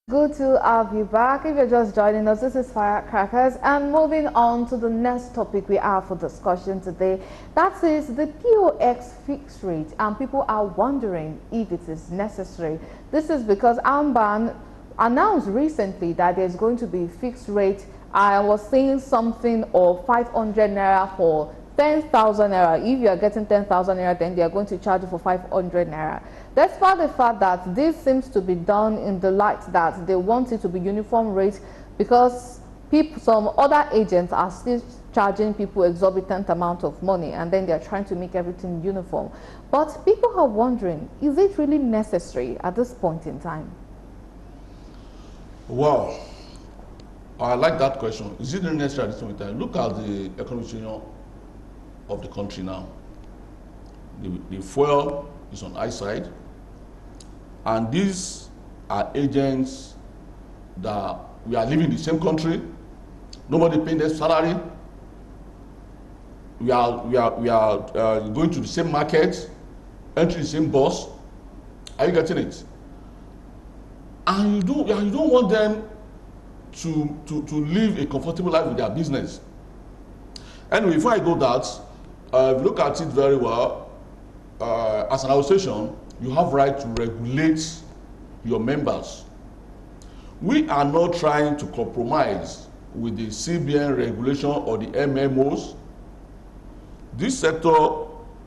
Good to have you back. If you're just joining us, this is Firecrackers, and moving on to the next topic we have for discussion today. That is the POX fixed rate, and people are wondering if it is necessary. This is because Amban announced recently that there's going to be fixed rate. I was saying something of 500 naira for 10,000 naira. If you are getting 10,000 naira, then they are going to charge you for 500 naira. Despite the fact that this seems to be done in the light that they want it to be uniform rate, because some other agents are still charging people exorbitant amount of money, and then they're trying to make everything uniform. But people are wondering, is it really necessary at this point in time? Well, I like that question. Is it really necessary at this point in time? Look at the economic situation of the country now. The fuel is on high side, and these are agents that we are living in the same country. Nobody paying their salary. We are going to the same market, entering the same bus. Are you getting it? And you don't want them to live a comfortable life with their business. Anyway, before I go that, look at it very well. As an association, you have right to regulate your members. We are not trying to compromise with the CBN regulation or the MMOs. This sector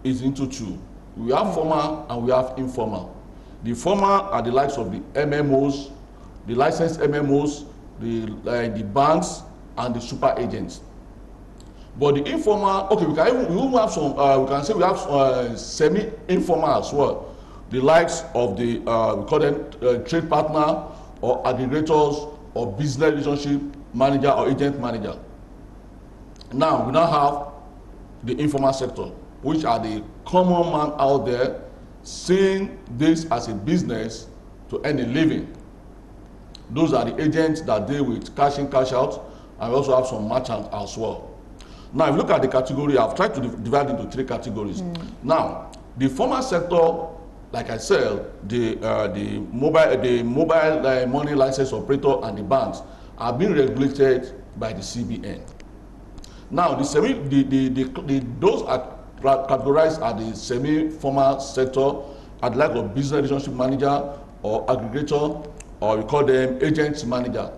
is into two. We have formal and we have informal. The formal are the likes of the MMOs, the licensed MMOs, the banks, and the super agents. But the informal, okay, we even have some. We can say we have semi-informal as well. The likes of the we call them trade partner or aggregators or business relationship manager or agent manager. Now we now have the informal sector, which are the common man out there seeing this as a business to earn a living. Those are the agents that deal with cash in, cash out, and we also have some merchants as well. Now, if you look at the category, I've tried to divide into three categories. Now, the formal sector, like I said, the mobile money license operator and the banks are being regulated by the CBN. Now, those are categorized as the semi-formal sector, at the like of business relationship manager or aggregator, or we call them agent manager.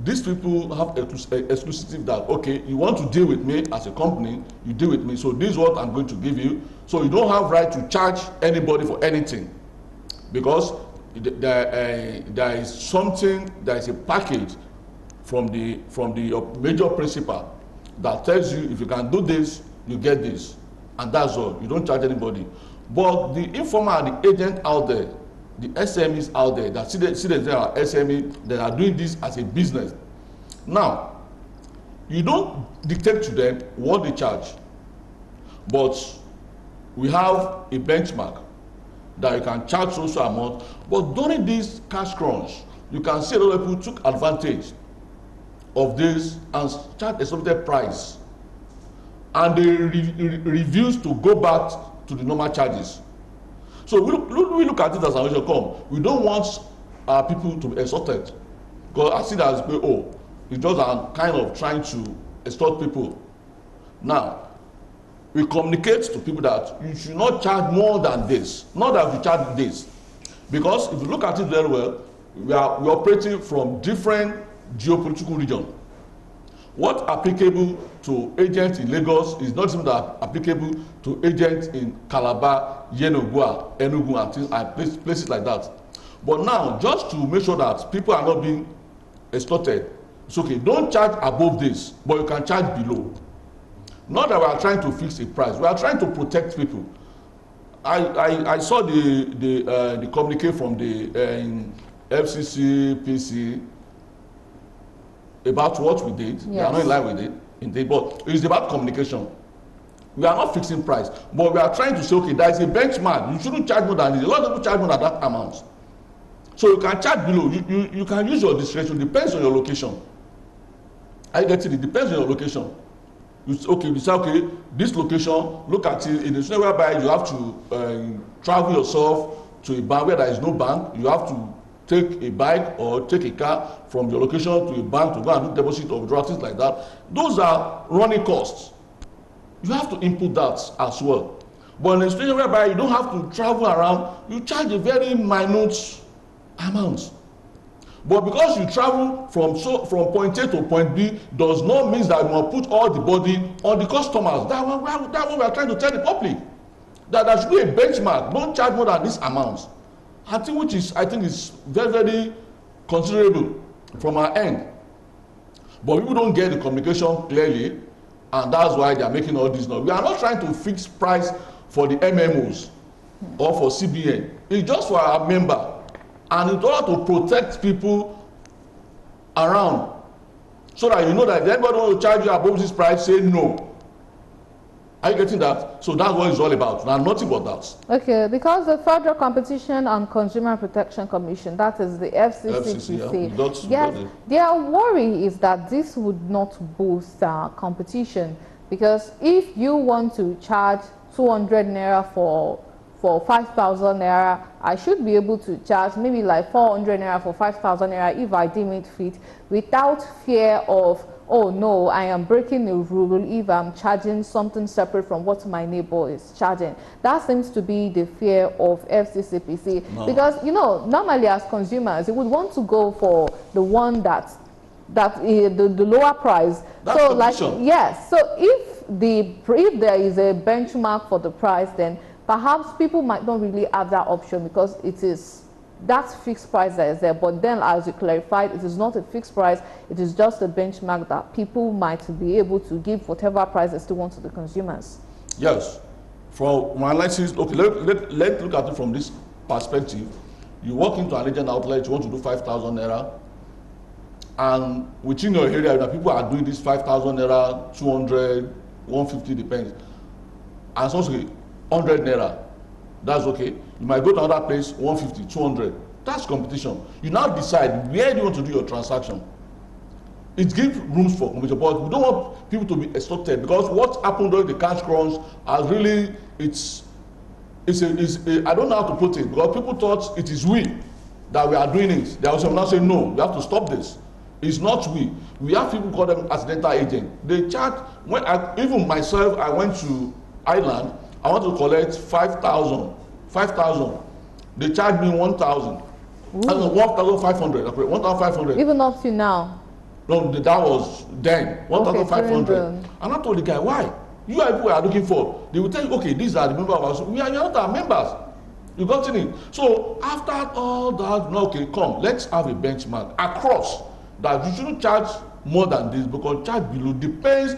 These people have exclusive that, okay, you want to deal with me as a company, you deal with me, so this is what I'm going to give you. So you don't have right to charge anybody for anything, because there is something, there is a package from the major principal that tells you if you can do this, you get this, and that's all. You don't charge anybody. But the informal, the agent out there, the SMEs out there that see that there are SME that are doing this as a business. Now, you don't dictate to them what they charge, but we have a benchmark that you can charge so amount. But during this cash crunch, you can see a lot of people took advantage of this and charged a certain price, and they refused to go back to the normal charges. So we look at it as an issue. We don't want people to be extorted, because I see that as it's just kind of trying to extort people. Now, we communicate to people that you should not charge more than this, not that you charge this, because if you look at it very well, we're operating from different geopolitical regions. What applicable to agents in Lagos is not something that applicable to agents in Calabar, Yenogua, Enugu, and places like that. But now, just to make sure that people are not being extorted, it's okay, don't charge above this, but you can charge below. Not that we are trying to fix a price, we are trying to protect people. I saw the communique from the FCC, PC, about what we did. Yes. We are not in line with it, but it's about communication. We are not fixing price, but we are trying to say, okay, there is a benchmark. You shouldn't charge more than this. A lot of people charge more than that amount. So you can charge below. You can use your discretion. Depends on your location. I get it. It depends on your location. You say, okay, this location, look at it. In a scenario whereby you have to travel yourself to a bank where there is no bank, you have to take a bike or take a car from your location to a bank to go and do deposit or withdrawal, things like that. Those are running costs. You have to input that as well. But in a situation whereby you don't have to travel around, you charge a very minute amount. But because you travel from point A to point B does not mean that you must put all the burden on the customers. That's what we are trying to tell the public. That there should be a benchmark. Don't charge more than this amount. I think is very, very considerable from our end. But people don't get the communication clearly, and that's why they are making all this noise. We are not trying to fix price for the MMOs or for CBN. It's just for our member. And in order to protect people around, so that you know that if anybody wants to charge you above this price, say no. Are you getting that? So that's what it's all about. Now, nothing but that. Okay, because the Federal Competition and Consumer Protection Commission, that is the FCC, yes, their worry is that this would not boost competition, because if you want to charge 200 naira for 5,000 naira, I should be able to charge maybe like 400 naira for 5,000 naira if I deem it fit, without fear of, oh no, I am breaking a rule if I'm charging something separate from what my neighbor is charging. That seems to be the fear of FCCPC. No. Because, you know, normally as consumers, you would want to go for the one the lower price. That's so competition. Like, yes, so if there is a benchmark for the price, then perhaps people might not really have that option, because that's fixed price that is there. But then, as you clarified, it is not a fixed price, it is just a benchmark that people might be able to give whatever price they still want to the consumers. Yes. From my analysis, okay, let's look at it from this perspective. You walk into an agent outlet, you want to do 5,000 naira, and within your area, that people are doing this 5,000 naira, 200, 150, depends. And so 100 naira, that's okay. You might go to another place, 150, 200. That's competition. You now decide where do you want to do your transaction. It gives rooms for competition, but we don't want people to be extorted, because what happened during the cash crunch has really, I don't know how to put it, because people thought it is we that we are doing it. They also now say, no, we have to stop this. It's not we. We have people call them accidental agent. They charge, even myself, I went to Ireland, I want to collect 5,000. They charge me 1,000. 1,500. 1,500. Even up to now. No, that was then 1,500. And I told the guy, why? You are people we are looking for. They will tell you, okay, these are the members of us. We are not our members. You got it? So after all that, no, okay, come, let's have a benchmark across that you shouldn't charge more than this, because charge below depends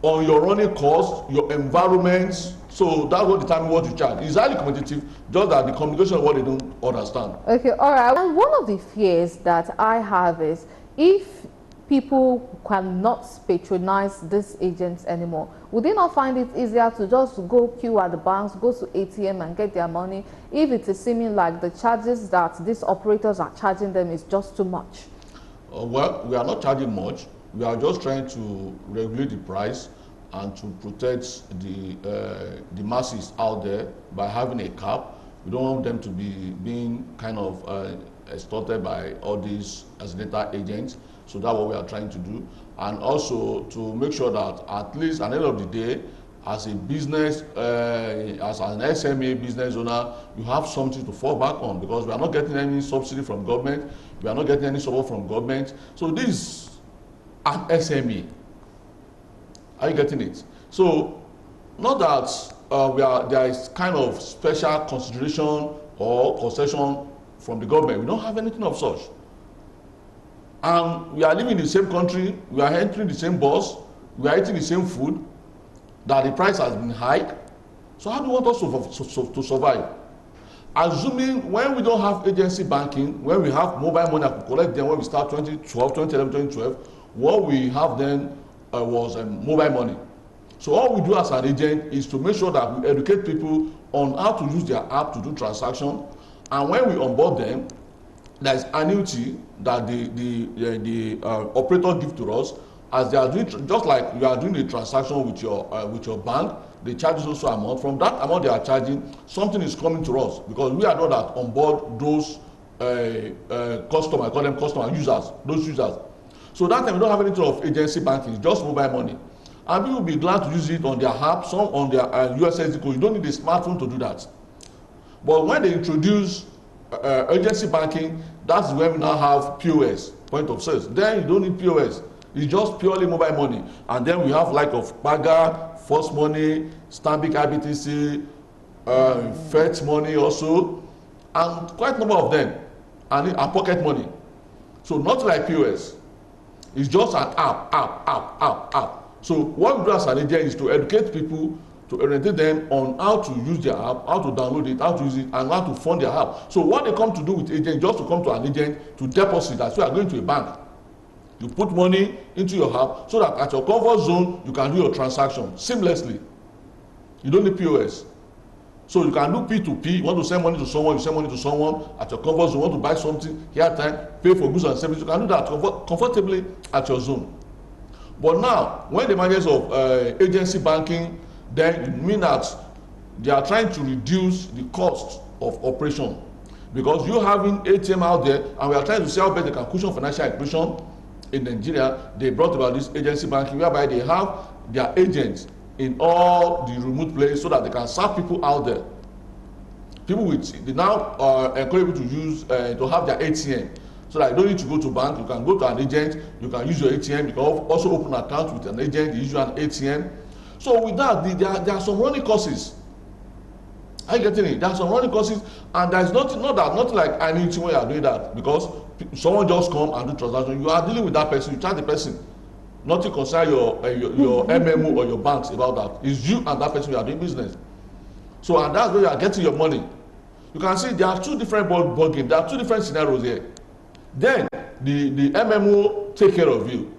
on your running costs, your environment. So that's what determines what you charge. It's highly competitive, just that the communication is what they don't understand. Okay, all right. And one of the fears that I have is, if people cannot patronize these agents anymore, would they not find it easier to just go queue at the banks, go to ATM and get their money, if it is seeming like the charges that these operators are charging them is just too much? Well, we are not charging much. We are just trying to regulate the price and to protect the masses out there by having a cap. We don't want them to be being kind of extorted by all these accidental agents. So that's what we are trying to do. And also to make sure that at least at the end of the day, as a business, as an SME business owner, you have something to fall back on, because we are not getting any subsidy from government. We are not getting any support from government. So this is an SME. Are you getting it? So, not that there is kind of special consideration or concession from the government. We don't have anything of such. And we are living in the same country, we are entering the same bus, we are eating the same food, that the price has been high. So how do you want us to survive? Assuming when we don't have agency banking, when we have mobile money, I could collect them when we start 2012, what we have then was mobile money. So all we do as an agent is to make sure that we educate people on how to use their app to do transaction, and when we onboard them, there is annuity that the operator gives to us, as they are doing, just like you are doing a transaction with your bank. They charge also amount. From that amount they are charging, something is coming to us, because we are not that on board those customer, I call them customer users, those users. So that time we don't have anything of agency banking, it's just mobile money. And people will be glad to use it on their app, some on their USSD code. You don't need a smartphone to do that. But when they introduce agency banking, that's when we now have POS, point of sales. Then you don't need POS. It's just purely mobile money. And then we have like of Paga, First Money, Stanbic IBTC, Fetch Money also, and quite a number of them, and Pocket Money. So not like POS. It's just an app. So what we do as an agent is to educate people, to orientate them on how to use their app, how to download it, how to use it, and how to fund their app. So what they come to do with agent, just to come to an agent to deposit, as you are going to a bank. You put money into your app so that at your comfort zone, you can do your transaction seamlessly. You don't need POS. So you can do P2P. You want to send money to someone, you send money to someone at your comfort zone. You want to buy something, here time, pay for goods and services. You can do that comfortably at your zone. But now, when the managers of agency banking, then it means that they are trying to reduce the cost of operation. Because you having ATM out there, and we are trying to see how best they can cushion financial inclusion in Nigeria. They brought about this agency banking, whereby they have their agents in all the remote places so that they can serve people out there. People with, they now encourage people to use, to have their ATM. So that you don't need to go to bank, you can go to an agent, you can use your ATM, you can also open an account with an agent, you use an ATM. So with that, there are some running costs. Are you getting it? There are some running costs, and there's nothing like annuity when you are doing that, because someone just come and do transaction. You are dealing with that person, you charge the person. Nothing concern your MMO or your banks about that. It's you and that person you are doing business. So, and that's where you are getting your money. You can see there are two different ball games. There are two different scenarios here. Then the MMO take care of you,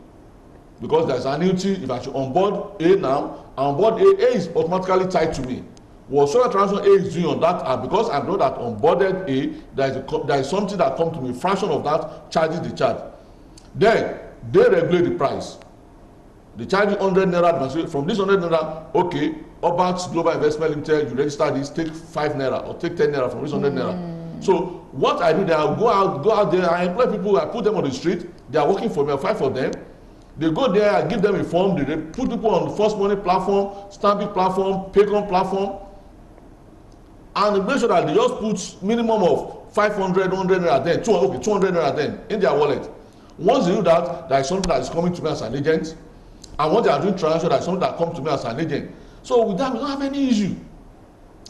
because there's an annuity. If I should onboard A now, onboard A is automatically tied to me. Whatsoever transaction A is doing on that app, because I know that onboarded A, there is something that comes to me, fraction of that charges the charge. Then they regulate the price. They charge you 100 naira. From this 100 naira, okay, Obanks Global Investment Limited, you register this, take 5 naira or take 10 naira from this 100 naira. So what I do there, I go out there, I employ people, I put them on the street, they are working for me, I fight for them. They go there, I give them a form, they put people on the First Money platform, Stanbic platform, Paycom platform, and make sure that they just put minimum of 500, 100 naira then, 200 naira then in their wallet. Once they do that, there is something that is coming to me as an agent, and once they are doing transaction, there is something that comes to me as an agent. So with that, we don't have any issue.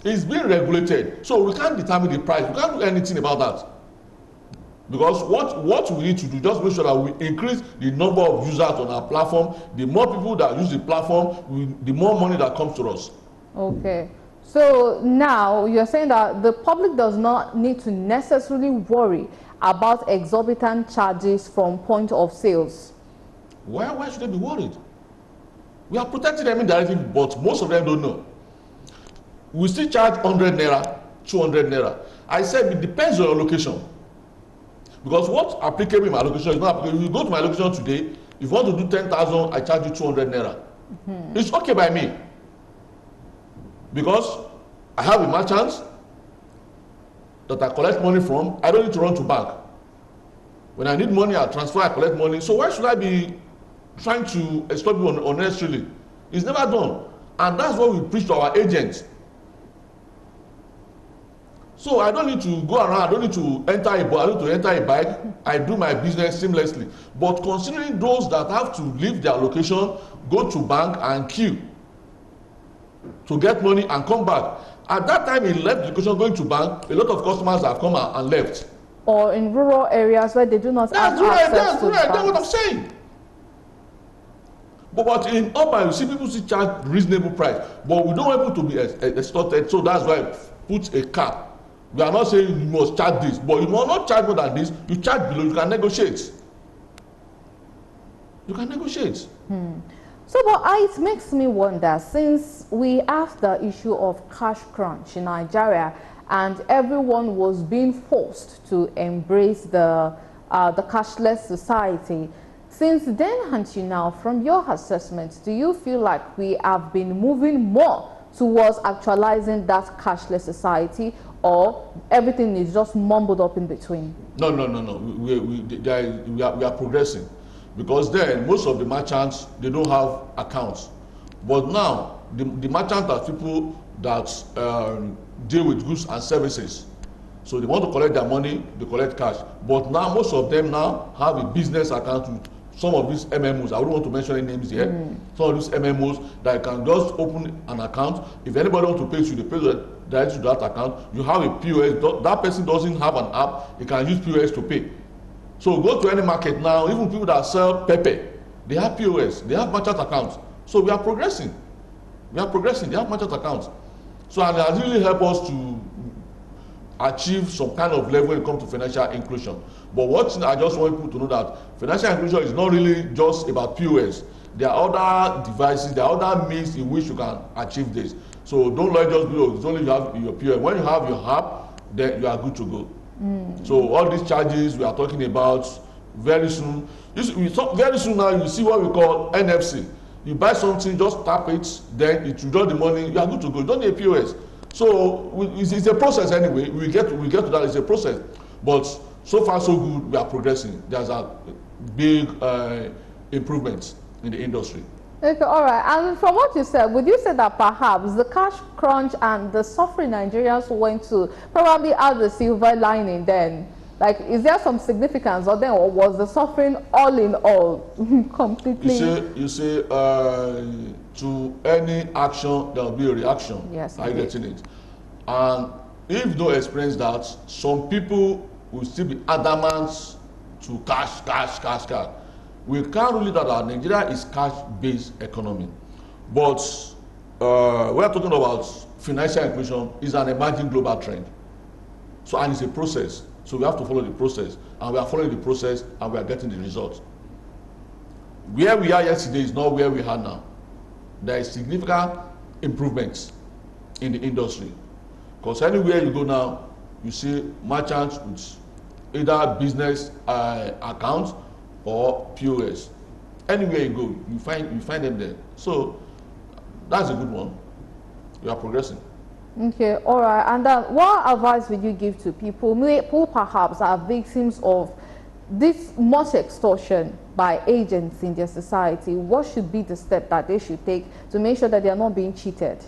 It's being regulated, so we can't determine the price. We can't do anything about that, because what we need to do, just make sure that we increase the number of users on our platform. The more people that use the platform, the more money that comes to us. Okay, so now you're saying that the public does not need to necessarily worry about exorbitant charges from point of sales. Why should they be worried? We are protecting them indirectly, but most of them don't know. We still charge 100 naira, 200 naira. I said it depends on your location. Because what's applicable in my location is not applicable. If you go to my location today, if you want to do 10,000, I charge you 200 naira. It's okay by me. Because I have a merchant that I collect money from. I don't need to run to bank. When I need money, I transfer, I collect money. So why should I be trying to exploit people unnecessarily? It's never done. And that's what we preach to our agents. So I don't need to go around, I don't need to enter a bike, I don't need to enter a bike. I do my business seamlessly. But considering those that have to leave their location, go to bank and queue to get money and come back. At that time he left the location going to bank, a lot of customers have come and left. Or in rural areas where they do not have access to banks. That's what I'm saying. But in urban, you see people still charge reasonable price. But we don't want people to be extorted, so that's why we put a cap. We are not saying you must charge this, but you must not charge more than this. You charge below, you can negotiate. You can negotiate. So, but it makes me wonder, since we have the issue of cash crunch in Nigeria, and everyone was being forced to embrace the cashless society, since then until now, from your assessment, do you feel like we have been moving more towards actualizing that cashless society, or everything is just mumbled up in between? No. We are progressing, because then most of the merchants, they don't have accounts. But now the merchants are people that deal with goods and services. So they want to collect their money, they collect cash. But now most of them now have a business account with some of these MMOs. I don't want to mention any names here. Some of these MMOs that you can just open an account. If anybody wants to pay you, they pay directly to that account. You have a POS. That person doesn't have an app. He can use POS to pay. So go to any market now. Even people that sell pepper, they have POS. They have merchant accounts. So we are progressing. They have merchant accounts. So and it has really helped us to achieve some kind of level when it comes to financial inclusion. But what I just want people to know, that financial inclusion is not really just about POS. There are other devices, there are other means in which you can achieve this. So don't let just be, oh, it's only you have your POS. When you have your app, then you are good to go. So all these charges we are talking about, very soon now you see what we call NFC. You buy something, just tap it, then it will draw the money, you are good to go. You don't need a POS. So it's a process anyway. We get to that. It's a process, but so far so good. We are progressing. There's a big improvements in the industry. Okay, all right. And from what you said, would you say that perhaps the cash crunch and the suffering Nigerians went to probably had the silver lining then? Like, is there some significance, or then, or was the suffering all in all completely? You say to any action there will be a reaction. Yes, are you getting it? And if you don't experience that, some people will still be adamant to cash. We can't really that Nigeria is cash-based economy, but we are talking about financial inclusion is an emerging global trend. So and it's a process. So we have to follow the process, and we are following the process, and we are getting the results. Where we are yesterday is not where we are now. There is significant improvements in the industry, because anywhere you go now, you see merchants with either business accounts or POS. Anywhere you go, you find them there. So that's a good one. We are progressing. Okay, all right. And what advice would you give to people who perhaps are victims of this much extortion by agents in their society? What should be the step that they should take to make sure that they are not being cheated?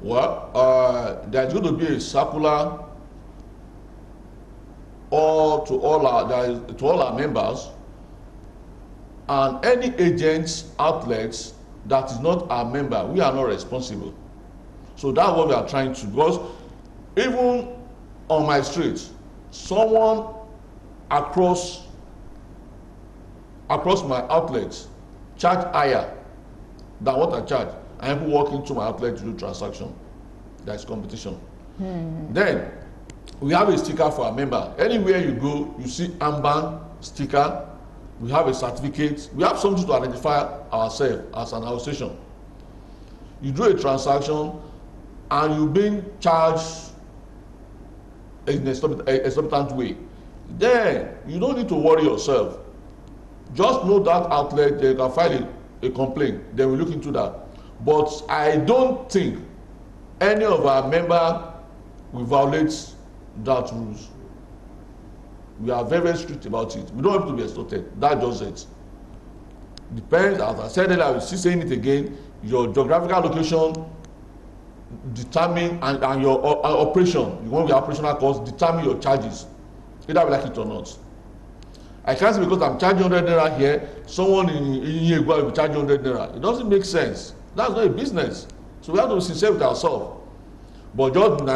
Well, there's going to be a circular to all our members, and any agents, outlets that is not our member, we are not responsible. So that's what we are trying to do. Because even on my street, someone across my outlet charge higher than what I charge, and people walk into my outlet to do transaction. There is competition. Then we have a sticker for our member. Anywhere you go, you see armband sticker. We have a certificate. We have something to identify ourselves as an association. You do a transaction, and you're being charged in a exorbitant way, then you don't need to worry yourself. Just know that outlet, they can file a complaint, then we look into that. But I don't think any of our members will violate that rules. We are very, very strict about it. We don't want to be extorted. That's just it. Depends, as I said earlier, I will still saying it again, your geographical location determine, and your operation, you want your operational costs, determine your charges, either we like it or not. I can't say because I'm charging 100 naira here, someone in Yegua will be charging 100 naira. It doesn't make sense. That's not a business. So we have to be sincere with ourselves. But just the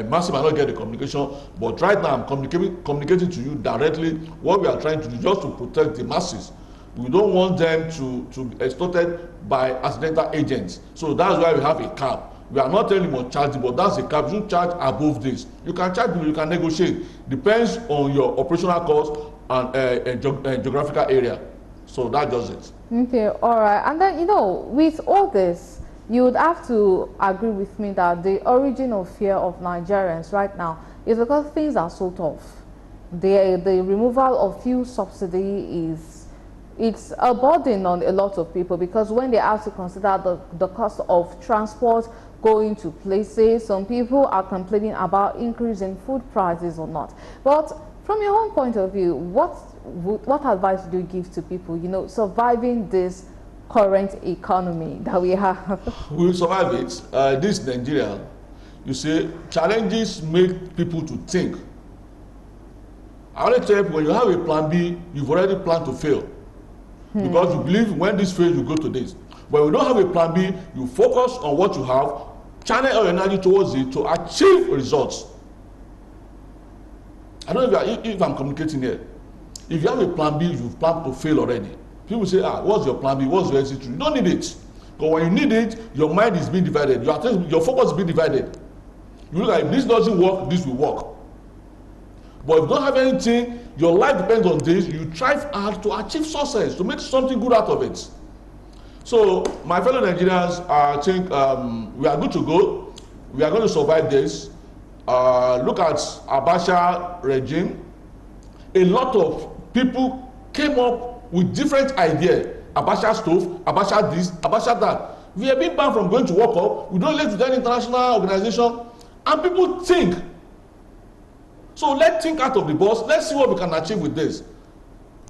masses might not get the communication. But right now I'm communicating to you directly what we are trying to do, just to protect the masses. We don't want them to be extorted by accidental agents. So that's why we have a cap. We are not telling you must charge, but that's a cap. You shouldn't charge above this. You can charge, you can negotiate. Depends on your operational cost and geographical area. So that does it. Okay, all right. And then, with all this, you would have to agree with me that the origin of fear of Nigerians right now is because things are so tough. The removal of fuel subsidy it's a burden on a lot of people, because when they have to consider the cost of transport, going to places. Some people are complaining about increase in food prices or not. But from your own point of view, what advice do you give to people, you know, surviving this current economy that we have? We will survive it. This Nigeria, you see, challenges make people to think. I only tell you, when you have a plan B, you've already planned to fail. Because you believe when this fails, you go to this. But when you don't have a plan B, you focus on what you have, channel your energy towards it to achieve results. I don't know if I'm communicating here. If you have a plan B, you've planned to fail already. People say, what's your plan B? What's your exit? You don't need it. Because when you need it, your mind is being divided. Your focus is being divided. You look like, if this doesn't work, this will work. But if you don't have anything, your life depends on this, you strive hard to achieve success, to make something good out of it. So, my fellow Nigerians, I think we are good to go. We are going to survive this. Look at Abacha regime. A lot of people came up with different ideas. Abacha stove, Abacha this, Abacha that. We have been banned from going to World Cup. We don't relate to any international organization. And people think. So let's think out of the box. Let's see what we can achieve with this.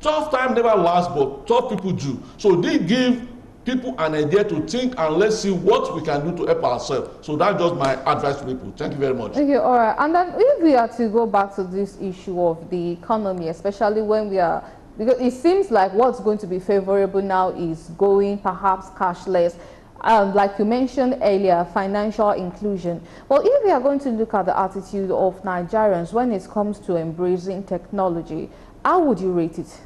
Tough time never lasts, but tough people do. So they give people an idea to think, and let's see what we can do to help ourselves. So that's just my advice to people. Thank you very much. Okay, all right. And then if we are to go back to this issue of the economy, especially when we are, because it seems like what's going to be favorable now is going perhaps cashless. Like you mentioned earlier, financial inclusion. Well, if we are going to look at the attitude of Nigerians when it comes to embracing technology, how would you rate it?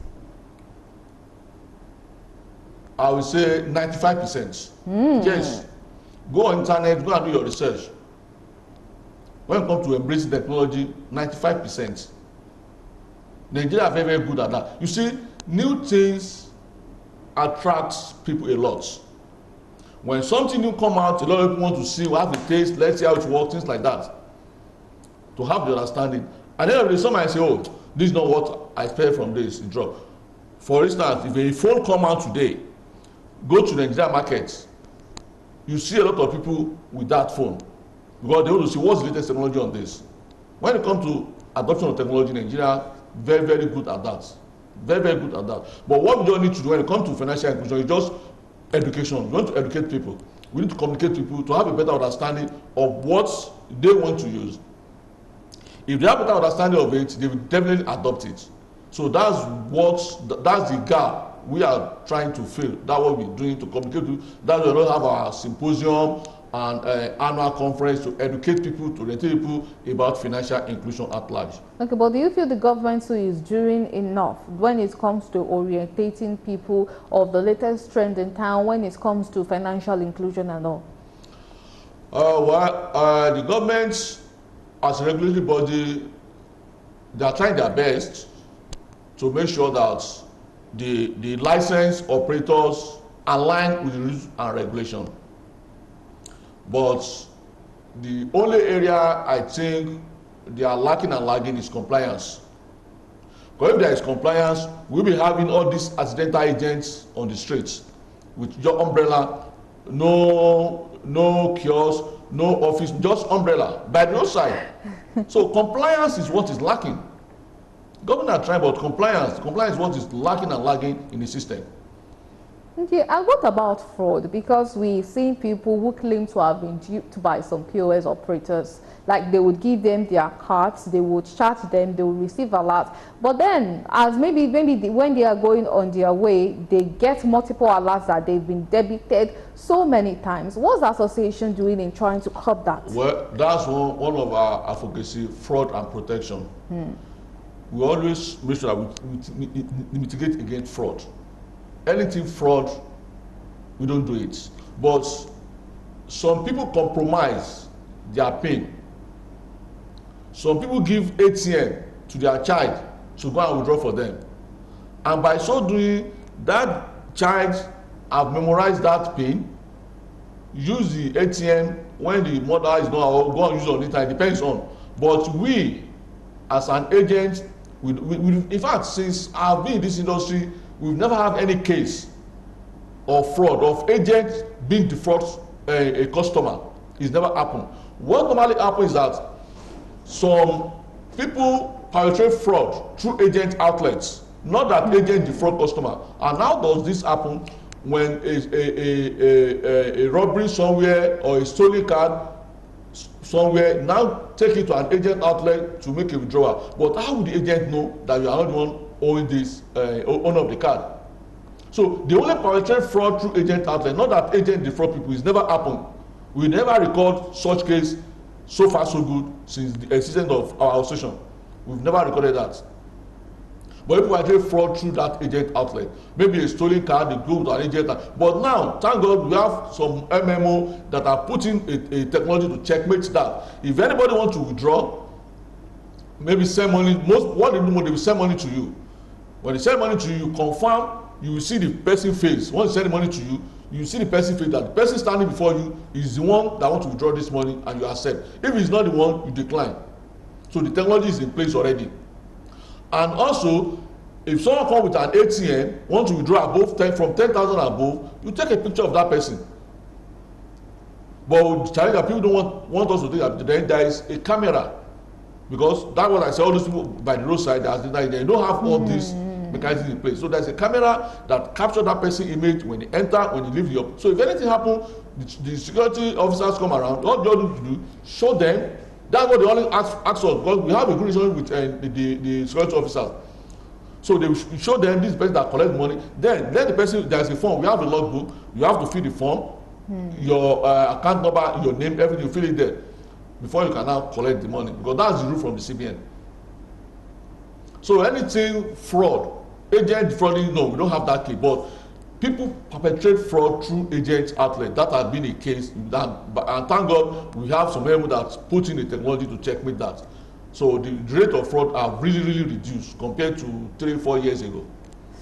I would say 95%. Yes. Go on internet, go and do your research. When it comes to embracing technology, 95%. Nigeria are very, very good at that. You see, new things attract people a lot. When something new come out, a lot of people want to see, have the taste, let's see how it works, things like that. To have the understanding. And then there's somebody say, oh, this is not what I expect from this, it drop. For instance, if a phone come out today, go to the Nigeria market, you see a lot of people with that phone. Because they want to see what's the latest technology on this. When it comes to adoption of technology in Nigeria, very, very good at that. Very, very good at that. But what we don't need to do when it comes to financial inclusion is just education. We want to educate people. We need to communicate to people to have a better understanding of what they want to use. If they have a better understanding of it, they will definitely adopt it. So that's the gap we are trying to fill. That's what we're doing to communicate to. That's why we don't have our symposium and annual conference to educate people, to educate people about financial inclusion at large. Okay, but do you feel the government too is doing enough when it comes to orientating people of the latest trend in town when it comes to financial inclusion and all? The government, as a regulatory body, they are trying their best to make sure that the licensed operators align with the rules and regulation. But the only area I think they are lacking and lagging is compliance. Because if there is compliance, we'll be having all these accidental agents on the streets with your umbrella, no kiosk, no office, just umbrella by the roadside. So compliance is what is lacking. Government are trying, but compliance is what is lacking and lagging in the system. Okay, and what about fraud? Because we've seen people who claim to have been duped by some POS operators. Like they would give them their cards, they would charge them, they would receive alerts. But then, as maybe when they are going on their way, they get multiple alerts that they've been debited so many times. What's the association doing in trying to curb that? Well, that's one of our advocacy, fraud and protection. We always make sure that we mitigate against fraud. Anything fraud, we don't do it. But some people compromise their PIN. Some people give ATM to their child to go and withdraw for them. And by so doing, that child have memorized that PIN, use the ATM when the mother is not, or go and use it on it, it depends on. But we, as an agent, we in fact, since I've been in this industry, we've never had any case of fraud, of agents being defraud a customer. It's never happened. What normally happens is that some people perpetrate fraud through agent outlets, not that agent defraud customer. And how does this happen? When a robbery somewhere or a stolen card somewhere, now take it to an agent outlet to make a withdrawal. But how would the agent know that you are not the one owning this owner of the card? So they only perpetrate fraud through agent outlet, not that agent defraud people. It's never happened. We never record such case. So far so good since the existence of our association. We've never recorded that. But people actually fraud through that agent outlet. Maybe a stolen card, they go to an agent. But now, thank God, we have some MMO that are putting a technology to checkmate that. If anybody wants to withdraw, maybe send money. What they do, they will send money to you. When they send money to you, you confirm, you will see the person's face. Once they send the money to you, you see the person face, that the person standing before you is the one that wants to withdraw this money, and you accept. If it's not the one, you decline. So the technology is in place already. And also, if someone comes with an ATM, wants to withdraw above 10, from 10,000 above, you take a picture of that person. But the challenge that people don't want us to do that, then there is a camera. Because that's what I say, all those people by the roadside, they don't have all these mechanisms in place. So there's a camera that captures that person's image when they enter, when they leave your. So if anything happens, the security officers come around, what they need to do, show them. That's what they only ask us, because we have a good relationship with the security officers. So they show them this person that collects money. Then let the person, there's a form, we have a logbook, you have to fill the form, your account number, your name, everything, you fill it there before you can now collect the money, because that's the rule from the CBN. So anything fraud, agent frauding, no, we don't have that key. But people perpetrate fraud through agent outlet. That has been a case. And thank God we have some people that's put in the technology to checkmate that. So the rate of fraud are really, really reduced compared to 3-4 years ago.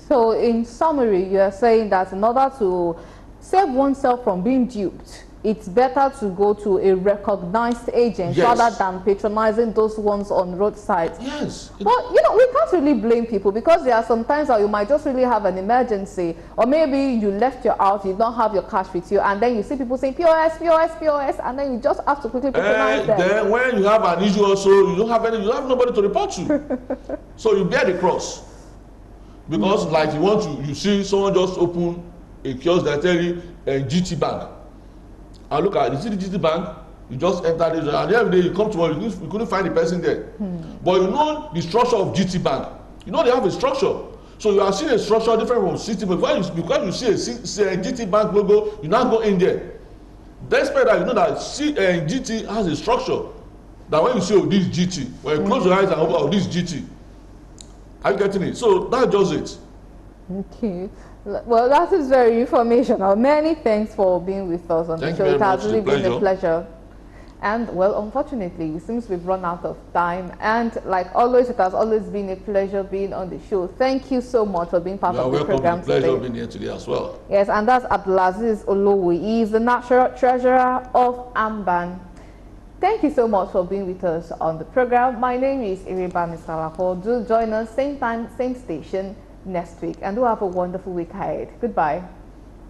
So in summary, you are saying that in order to save oneself from being duped, it's better to go to a recognized agent rather than patronizing those ones on roadsides. Yes. But you know, we can't really blame people, because there are some times that you might just really have an emergency, or maybe you left your house, you don't have your cash with you, and then you see people saying POS, POS, POS, and then you just have to quickly patronize them. Then when you have an issue also, you have nobody to report to. So you bear the cross. Because like you see someone just open a kiosk that tell you GT Bank. And look at, you see the GT Bank, you just enter this, and the other day you come tomorrow, you couldn't find the person there. But you know the structure of GT Bank. You know they have a structure. So you are seeing a structure different from Citibank. Because you see a GT Bank logo, you now go in there. Despite that, you know that GT has a structure. That when you see, oh, this GT, when you close your eyes and open, oh, this GT. Are you getting it? So that's just it. Okay. Well, that is very informational. Many thanks for being with us on the show. It has really been a pleasure. And well, unfortunately, it seems we've run out of time. And like always, it has always been a pleasure being on the show. Thank you so much for being part of the program today. Pleasure being here today as well. Yes, and that's Abdulaziz Olowo. He is the National Treasurer of AMBAN. Thank you so much for being with us on the program. My name is Iriba Misalako. Do join us same time, same station next week, and do have a wonderful week ahead. Goodbye.